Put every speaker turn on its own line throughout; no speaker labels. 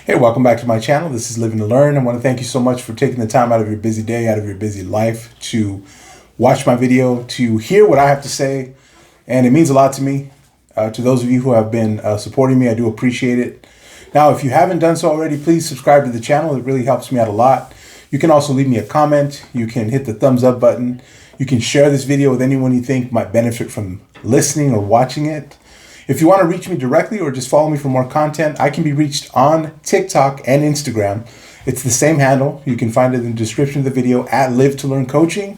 Hey, welcome back to my channel. This is Living to Learn. I want to thank you so much for taking the time out of your busy day, out of your busy life to watch my video, to hear what I have to say. And it means a lot to me. To those of you who have been supporting me, I do appreciate it. Now, if you haven't done so already, please subscribe to the channel. It really helps me out a lot. You can also leave me a comment. You can hit the thumbs up button. You can share this video with anyone you think might benefit from listening or watching it. If you want to reach me directly or just follow me for more content, I can be reached on TikTok and Instagram. It's the same handle. You can find it in the description of the video at Live to Learn Coaching.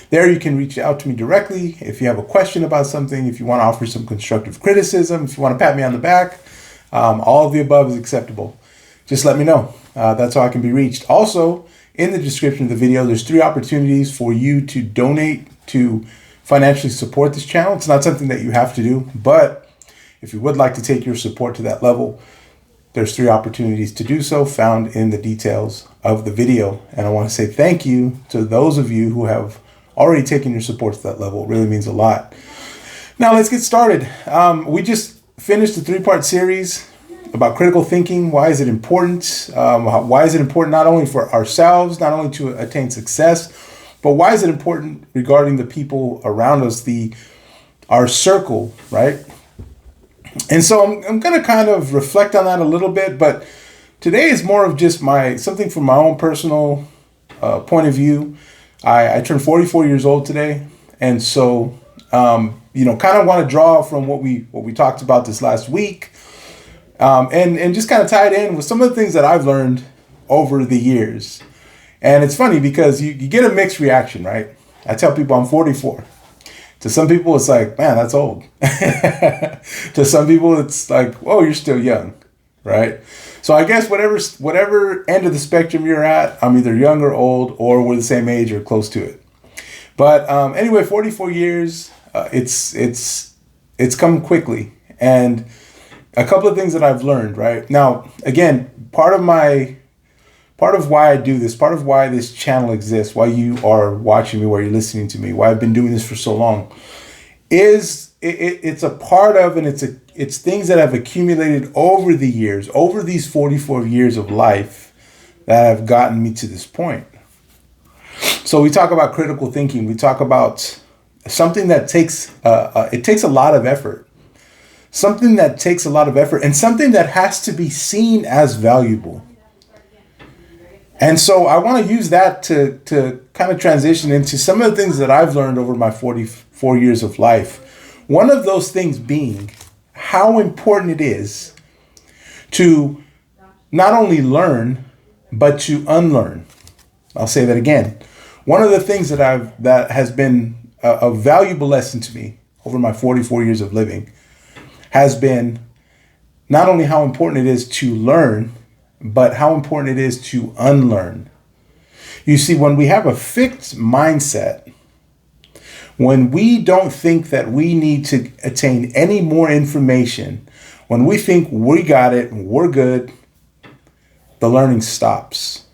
There you can reach out to me directly if you have a question about something, if you want to offer some constructive criticism, if you want to pat me on the back. All of the above is acceptable. Just let me know. That's how I can be reached. Also, in the description of the video, there's 3 opportunities for you to donate to financially support this channel. It's not something that you have to do, but if you would like to take your support to that level, there's 3 opportunities to do so found in the details of the video. And I want to say thank you to those of you who have already taken your support to that level. It really means a lot. Now let's get started. We just finished a 3-part series about critical thinking. Why is it important? Why is it important not only for ourselves, not only to attain success, but why is it important regarding the people around us, our circle, right? And so I'm going to kind of reflect on that a little bit, but today is more of just something from my own personal point of view. I turned 44 years old today, and so kind of want to draw from what we talked about this last week, and just kind of tie it in with some of the things that I've learned over the years. And it's funny because you get a mixed reaction, right? I tell people I'm 44. To some people, it's like, man, that's old. To some people, it's like, oh, you're still young, right? So I guess whatever end of the spectrum you're at, I'm either young or old, or we're the same age or close to it. But anyway, 44 years, it's come quickly. And a couple of things that I've learned, right? Now, again, part of why I do this, part of why this channel exists, why you are watching me, why you're listening to me, why I've been doing this for so long, is it's a part of, and it's things that have accumulated over the years, over these 44 years of life that have gotten me to this point. So we talk about critical thinking. We talk about something that takes a lot of effort. Something that takes a lot of effort, and something that has to be seen as valuable. And so I want to use that to kind of transition into some of the things that I've learned over my 44 years of life. One of those things being how important it is to not only learn, but to unlearn. I'll say that again. One of the things that has been a valuable lesson to me over my 44 years of living has been not only how important it is to learn, but how important it is to unlearn. You see, when we have a fixed mindset, when we don't think that we need to attain any more information, when we think we got it and we're good, the learning stops.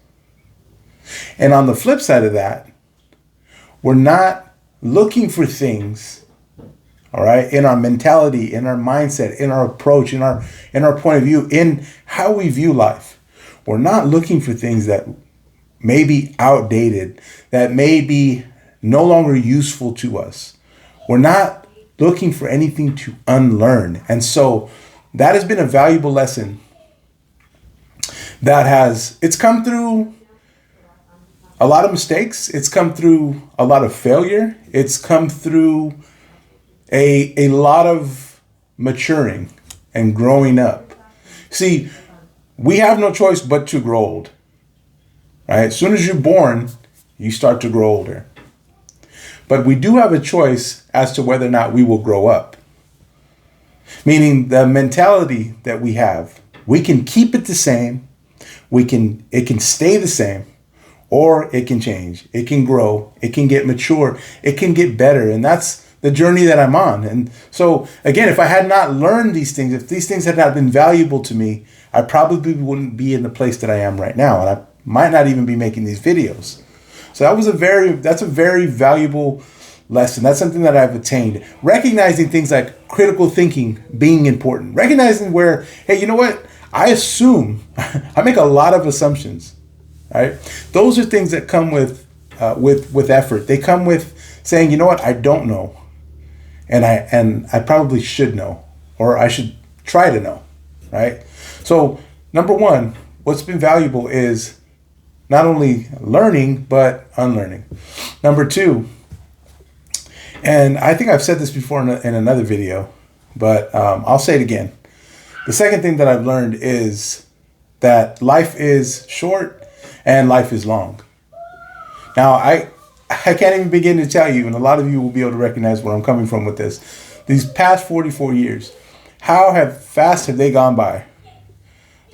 And on the flip side of that, we're not looking for things, all right, in our mentality, in our mindset, in our approach, in our point of view, in how we view life. We're not looking for things that may be outdated, that may be no longer useful to us. We're not looking for anything to unlearn. And so that has been a valuable lesson it's come through a lot of mistakes. It's come through a lot of failure. It's come through a lot of maturing and growing up. See, we have no choice but to grow old, right? As soon as you're born, you start to grow older. But we do have a choice as to whether or not we will grow up. Meaning the mentality that we have, we can keep it the same, it can stay the same, or it can change, it can grow, it can get mature, it can get better. And that's the journey that I'm on. And so again, if I had not learned these things, if these things had not been valuable to me, I probably wouldn't be in the place that I am right now. And I might not even be making these videos. So that's a very valuable lesson. That's something that I've attained. Recognizing things like critical thinking being important. Recognizing where, hey, you know what? I assume, I make a lot of assumptions, right? Those are things that come with effort. They come with saying, you know what, I don't know, and I probably should know, or I should try to know, right? So number one, what's been valuable is not only learning but unlearning. Number two, and I think I've said this before in another video, but I'll say it again. The second thing that I've learned is that life is short and life is long. Now, I can't even begin to tell you, and a lot of you will be able to recognize where I'm coming from with this. These past 44 years, how fast have they gone by?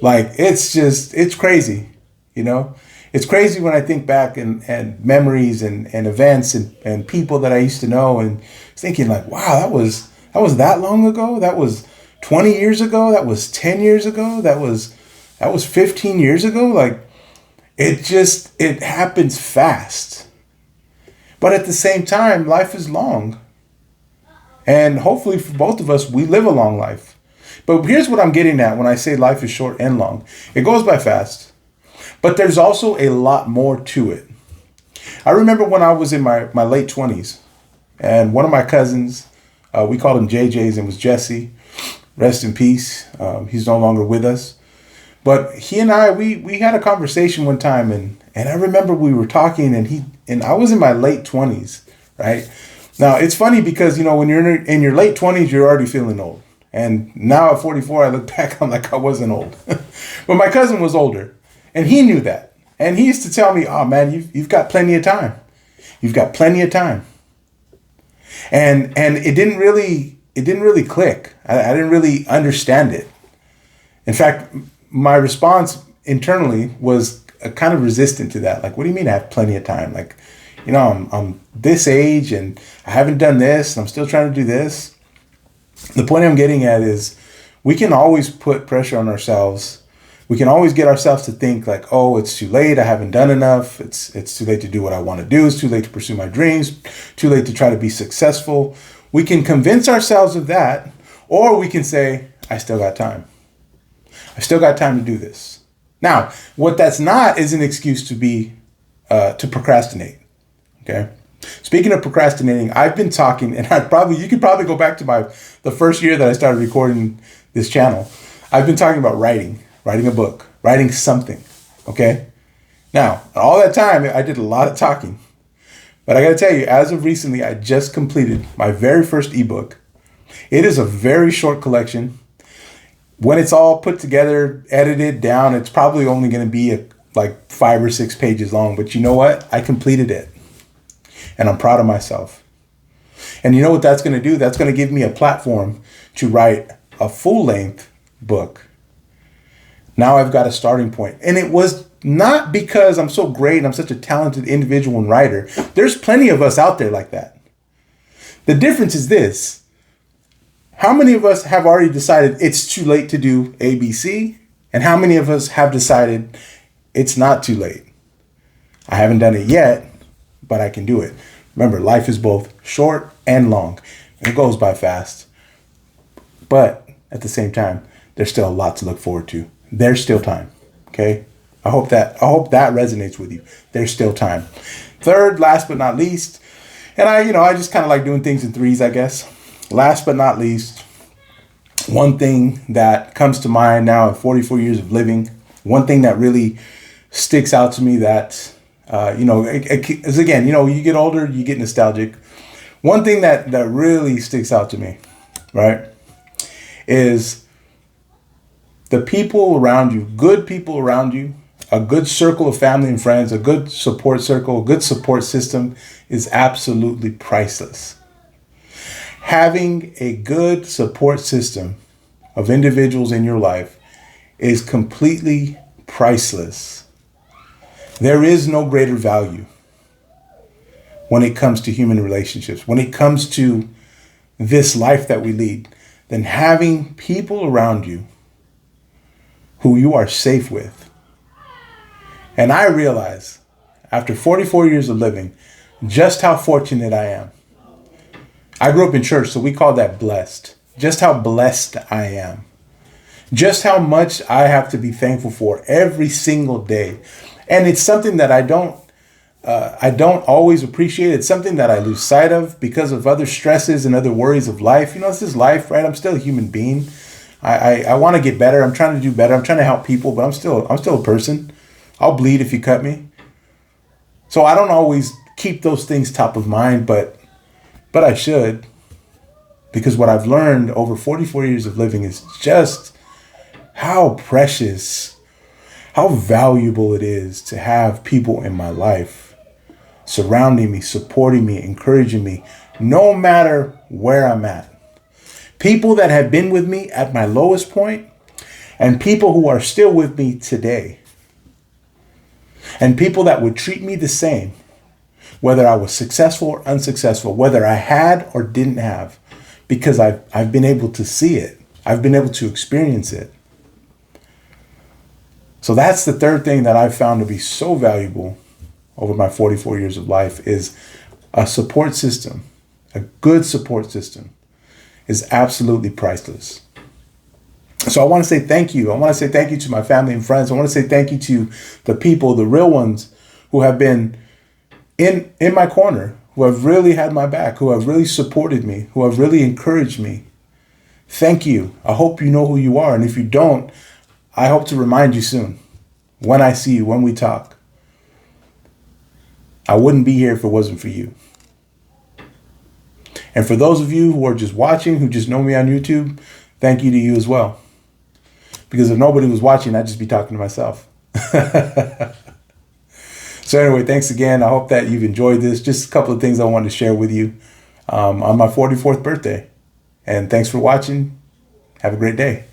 Like, it's crazy, you know? It's crazy when I think back and memories and events and people that I used to know, and thinking like, wow, that was that long ago? That was 20 years ago? That was 10 years ago? That was 15 years ago? Like, it happens fast. But at the same time, life is long. And hopefully for both of us, we live a long life. But here's what I'm getting at when I say life is short and long. It goes by fast, but there's also a lot more to it. I remember when I was in my late 20s, and one of my cousins, we called him JJ's, and was Jesse. Rest in peace. He's no longer with us. But he and I, we had a conversation one time, and I remember we were talking, and I was in my late 20s, right? Now, it's funny because, you know, when you're in your late 20s, you're already feeling old. And now at 44, I look back, I'm like, I wasn't old. But my cousin was older, and he knew that. And he used to tell me, oh, man, you've got plenty of time. You've got plenty of time. And it didn't really click. I didn't really understand it. In fact, my response internally was kind of resistant to that. Like, what do you mean I have plenty of time? Like, you know, I'm this age and I haven't done this, and I'm still trying to do this. The point I'm getting at is we can always put pressure on ourselves. We can always get ourselves to think like, oh, it's too late. I haven't done enough. It's too late to do what I want to do. It's too late to pursue my dreams. Too late to try to be successful. We can convince ourselves of that, or we can say, I still got time. I still got time to do this. Now, what that's not is an excuse to procrastinate. Okay. Speaking of procrastinating, I've been talking, and you could probably go back to the first year that I started recording this channel. I've been talking about writing a book, writing something. Okay. Now, all that time, I did a lot of talking, but I got to tell you, as of recently, I just completed my very first ebook. It is a very short collection. When it's all put together, edited down, it's probably only going to be like 5 or 6 pages long. But you know what? I completed it. And I'm proud of myself. And you know what that's going to do? That's going to give me a platform to write a full-length book. Now I've got a starting point. And it was not because I'm so great and I'm such a talented individual and writer. There's plenty of us out there like that. The difference is this. How many of us have already decided it's too late to do ABC? And how many of us have decided it's not too late? I haven't done it yet, but I can do it. Remember, life is both short and long. And it goes by fast. But at the same time, there's still a lot to look forward to. There's still time. Okay? I hope that resonates with you. There's still time. Third, last but not least, and I just kind of like doing things in threes, I guess. Last but not least, one thing that comes to mind now in 44 years of living, one thing that really sticks out to me that, is again, you get older, you get nostalgic. One thing that really sticks out to me, right, is the people around you, good people around you, a good circle of family and friends, a good support circle, a good support system is absolutely priceless. Having a good support system of individuals in your life is completely priceless. There is no greater value when it comes to human relationships, when it comes to this life that we lead, than having people around you who you are safe with. And I realize, after 44 years of living, just how fortunate I am. I grew up in church, so we call that blessed. Just how blessed I am. just how much I have to be thankful for every single day. And it's something that I don't always appreciate. It's something that I lose sight of because of other stresses and other worries of life. You know, this is life, right? I'm still a human being. I want to get better. I'm trying to do better. I'm trying to help people, but I'm still a person. I'll bleed if you cut me. So I don't always keep those things top of mind, but I should, because what I've learned over 44 years of living is just how precious, how valuable it is to have people in my life surrounding me, supporting me, encouraging me, no matter where I'm at. People that have been with me at my lowest point, and people who are still with me today. And people that would treat me the same, whether I was successful or unsuccessful, whether I had or didn't have, because I've been able to see it. I've been able to experience it. So that's the third thing that I've found to be so valuable over my 44 years of life, is a support system. A good support system is absolutely priceless. So I want to say thank you. I want to say thank you to my family and friends. I want to say thank you to the people, the real ones, who have been in my corner, who have really had my back, who have really supported me, who have really encouraged me. Thank you. I hope you know who you are. And if you don't, I hope to remind you soon, when I see you, when we talk. I wouldn't be here if it wasn't for you. And for those of you who are just watching, who just know me on YouTube, thank you to you as well. Because if nobody was watching, I'd just be talking to myself. So anyway, thanks again. I hope that you've enjoyed this. Just a couple of things I wanted to share with you on my 44th birthday. And thanks for watching. Have a great day.